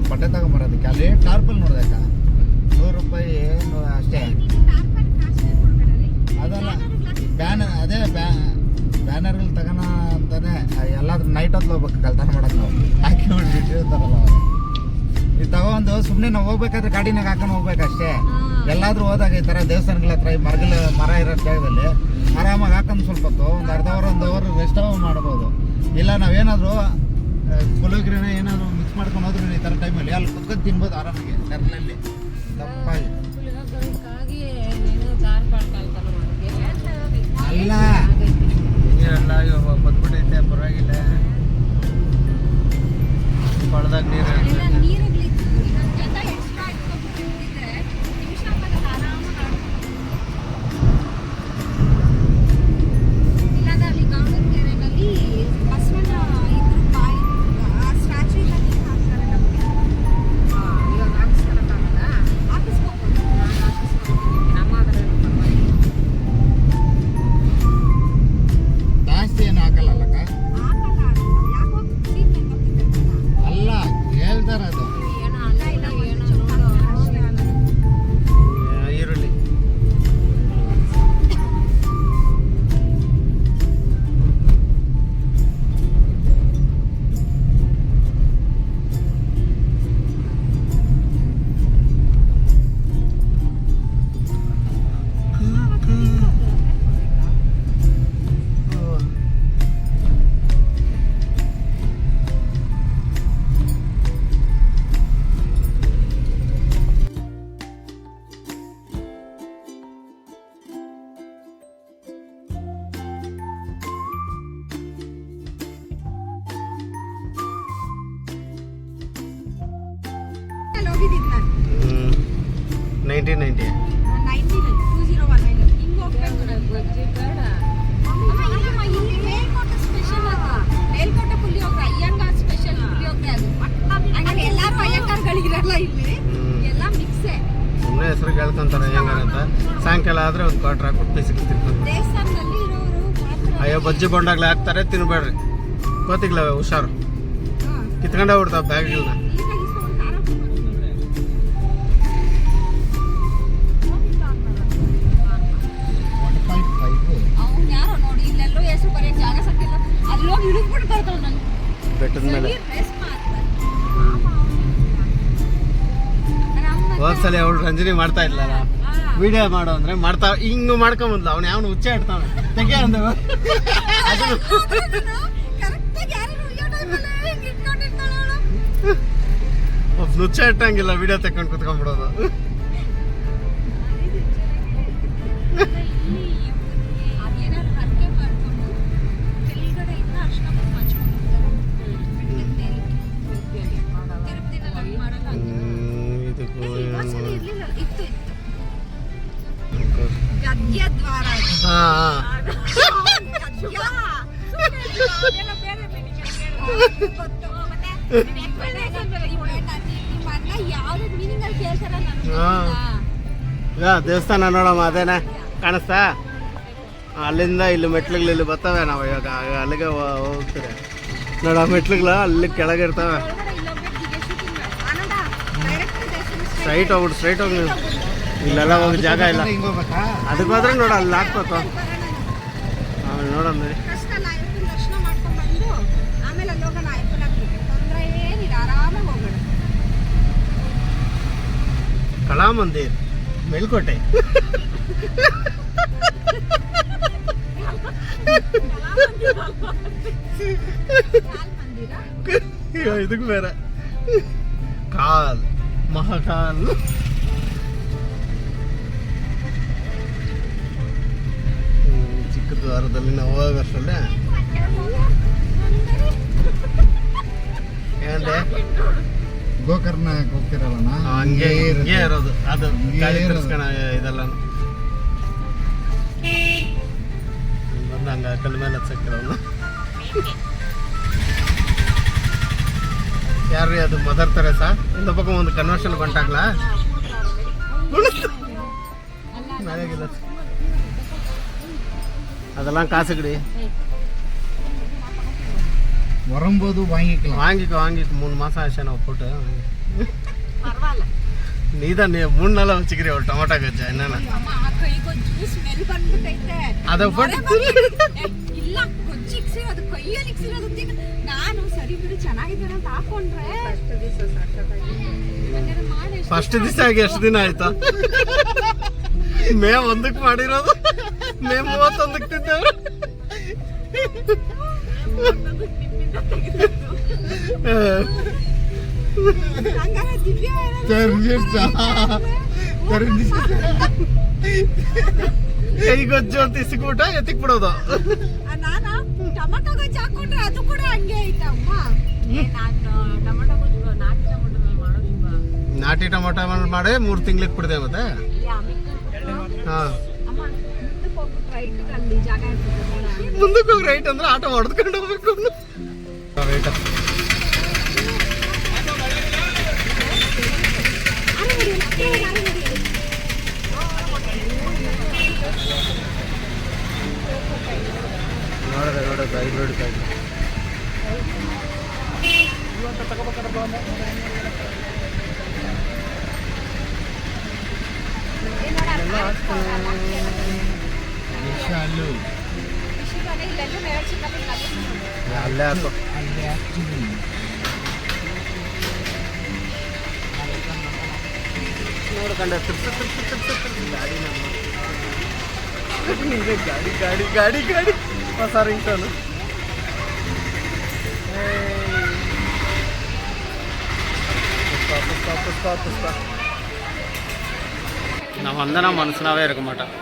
ಬಟ್ಟೆ ತಗೊಂಬರೋದಕ್ಕೆ ಅಲ್ಲಿ ಟಾರ್ಪಲ್ ನೋಡ್ದಕ್ಕ ₹100 ಅಷ್ಟೇ. ಅದಲ್ಲ ಅದೇ ಬ್ಯಾನರ್ಗಳು ತಗೋಣ ಅಂತಾನೆ ಎಲ್ಲಾದ್ರೂ ನೈಟ್ ಹೊತ್ತು ಹೋಗ್ಬೇಕು ಕಲ್ತಾನ ಮಾಡಕ್ಕೆ ನಾವು ಹಾಕಿ ಬಿಟ್ಟಿರ್ತಾರಲ್ಲ ಇದು ತಗೊಂಡು ಸುಮ್ಮನೆ ನಾವು ಹೋಗ್ಬೇಕಾದ್ರೆ ಗಾಡಿನಾಗ ಹಾಕೊಂಡು ಹೋಗ್ಬೇಕಷ್ಟೇ. ಎಲ್ಲಾದ್ರೂ ಹೋದಾಗ ಈ ಥರ ದೇವಸ್ಥಾನಗಳ ಹತ್ರ ಈ ಮರ ಇರೋ ಜಾಗದಲ್ಲಿ ಆರಾಮಾಗಿ ಹಾಕೊಂಡು ಸ್ವಲ್ಪ ಹೊತ್ತು ಒಂದು ಅರ್ಧ ಅವರ್ 1 ಅವರ್ ರೆಸ್ಟ್ ಮಾಡ್ಬೋದು. ಇಲ್ಲ ನಾವೇನಾದರೂ ಪುಳಿಯೋಗರೆ ಏನಾದರೂ ಮಿಕ್ಸ್ ಮಾಡ್ಕೊಂಡು ಹೋದ್ರೂ ಈ ಥರ ಟೈಮಲ್ಲಿ ಅಲ್ಲಿ ಕುತ್ಕೊಂಡು ತಿನ್ಬೋದು ಆರಾಮಾಗಿ ನೆರಳಲ್ಲಿ ತಪ್ಪಾಗಿ. ಅಲ್ಲ ನೀರೆಲ್ಲ ಬಂದ್ಬಿಟ್ಟೈತೆ, ಪರವಾಗಿಲ್ಲ. ಕೊಳದಾಗ ನೀರು ಹೆಸರು ಕೇಳ್ಕೊಂತಾರೆ ಹೆಂಗಂತ. ಸಾಯಂಕಾಲ ಆದ್ರೆ ಒಂದು ಕ್ವಾರ್ಟರ್ ಹಾಕ್ಬಿಟ್ಟು ಸಿಗ್ತಿರ್ತಾರೆ. ಅಯ್ಯೋ ಬಜ್ಜಿ ಬೊಂಡಾಗ್ಲೇ ಹಾಕ್ತಾರೆ, ತಿನ್ಬೇಡ್ರಿ. ಕೋತಿಗ್ಲ ಹುಷಾರು, ಕಿತ್ಕೊಂಡೇ ಬಿಡ್ತಾವ ಬ್ಯಾಗ್ಗಳನ್ನ. ಬೆಟ್ಟದ ಮೇಲೆ ಹೋದ್ಸಲ ಅವಳು ರಂಜನಿ ಮಾಡ್ತಾ ಇದ್ಲಲ್ಲ ವಿಡಿಯೋ ಮಾಡೋ ಅಂದ್ರೆ ಮಾಡ್ತಾ ಹಿಂಗ್ ಮಾಡ್ಕೊಂಬಂದ್ಲ. ಅವ್ನು ಯಾವನು ಹುಚ್ಚೆ ಇಡ್ತಾವ ತೆಗೆ ಅಂದ ಹುಚ್ಚೆ ಇಟ್ಟಂಗಿಲ್ಲ, ವಿಡಿಯೋ ತೆಕ್ಕೊಂಡು ಕುತ್ಕೊಂಡ್ಬಿಡೋದು. ದೇವಸ್ಥಾನ ನೋಡಮ್ಮ, ಅದೇನ ಕಾಣಿಸ್ತಾ? ಅಲ್ಲಿಂದ ಇಲ್ಲಿ ಮೆಟ್ಲುಗಳು ಇಲ್ಲಿ ಬರ್ತವೆ. ನಾವು ಇವಾಗ ಅಲ್ಲಿಗೆ ಹೋಗ್ತೀವಿ ನೋಡ, ಮೆಟ್ಲುಗಳು ಅಲ್ಲಿ ಕೆಳಗೆ ಇರ್ತವೆ. ಸ್ಟ್ರೈಟ್ ಹೋಗಿ ನೀವು ಇಲ್ಲೆಲ್ಲ ಹೋಗಿ ಜಾಗ ಇಲ್ಲ. ಅದಕ್ಕೆ ಹೋದ್ರೆ ನೋಡ ಅಲ್ಲಿ ಹಾಕ್ಬೇಕು. ಆಮೇಲೆ ನೋಡೋಣ ಕಲಾ ಮಂದಿರ್ ಮೇಲ್ಕೋಟೆ. ಇದಕ್ಕೆ ಬೇರೆ ಕಾಲ್ ಮಹಾಕಾಲ್. ಚಿಕ್ಕ ದ್ವಾರದಲ್ಲಿ ನಾವು ಹೋಗೋಷ್ಟಲ್ಲೇ ಏನಂದ್ರೆ ಗೋಕರ್ಣ ಹೋಗ್ತಿರಲ್ಲ, ಹಂಗೆ ಇರೋದು ಅದು ಗಾಡಿ ತರ್ಸ್ಕೊಳ ಇದೆಲ್ಲ ಬಂದಂಗ ಕಲ್ ಮೇಲೆ ಹಚ್ಚಕ್ಕಿರೋದು. ಯಾರ್ರೀ ಅದು? ಮದರ್ ತೆರೇಸಾ இந்த பக்கம் ಒಂದು ಕನ್ವರ್ಷನ್ ಬಂಟಾಗ್ಲಾ அதெல்லாம் காசுக்கடி. வரும்போது வாங்கிக்கலாம். வாங்கிட்டு 3 மாதம் ஆச்சு நான் போட்டு. பரவாயில்ல. நீ தான் 3 நாளாக வச்சுக்கிறேன் ஒரு டொமேட்டோ கச்சா என்னென்ன அதை போட்டு ಇಲ್ಲ ಕೊಚ್ಚಿಕ್ಸಿ ಅದು ಕೈಯಲ್ಲಿ ಇಕ್ಸಿರೋದು ನಾನು ಸರಿ ಬಿಡು ಚೆನ್ನಾಗಿದೆ ಅಂತ ಹಾಕೊಂಡ್ರೆ ಫಸ್ಟ್ ದಿವಸ ಆಗಿ ಎಷ್ಟು ದಿನ ಆಯ್ತಾ? ಮೇ 1ಕ್ಕೆ ಮಾಡಿರೋದು, ಮೇ 31ಕ್ಕೆ ತಿಂದೇವ್ರು. ಕೈ ಗೊಜ್ಜು ಅಂತ ಇಸ್ಬಿಟ್ಟ ಎತ್ತಿಕ್ ಬಿಡೋದು. ನಾನು ಟೊಮೆಟೊ ಗೊಜ್ಜು ಹಾಕೊಂಡ್ರೆ ಅದು ಕೂಡ ಹಂಗೆ ಐತೆ ಅಮ್ಮ. ನಾನು ಟೊಮೆಟೊ ಗೊಜ್ಜು ನಾಟಿ ಟೊಮೆಟೊ ಮಾಡಿ 3 ತಿಂಗ್ಳಿಗೆ ಬಿಡ್ದೆ ಮತ್ತೆ. ಮುಂದಕ್ಕೆ ಹೋಗಿ ರೈಟ್ ಅಂದ್ರೆ ಆಟೋ ಹೊಡೆದ್ಕೊಂಡು ಹೋಗ್ಬೇಕು. ರೈಟ್ ನೋಡೋದು ಹೈಬ್ರಿಡ್ ಕಾಯಿ ಅಲ್ಲೇ ಹಾಕೋ. ನೋಡ್ಕೊಂಡೆ ಗಾಡಿ ಹೊಸ ರಿಂಗ್ ಟೋನು. புஷ்பா நான் வந்தேன்னா மனுஷனாவே இருக்க மாட்டேன்.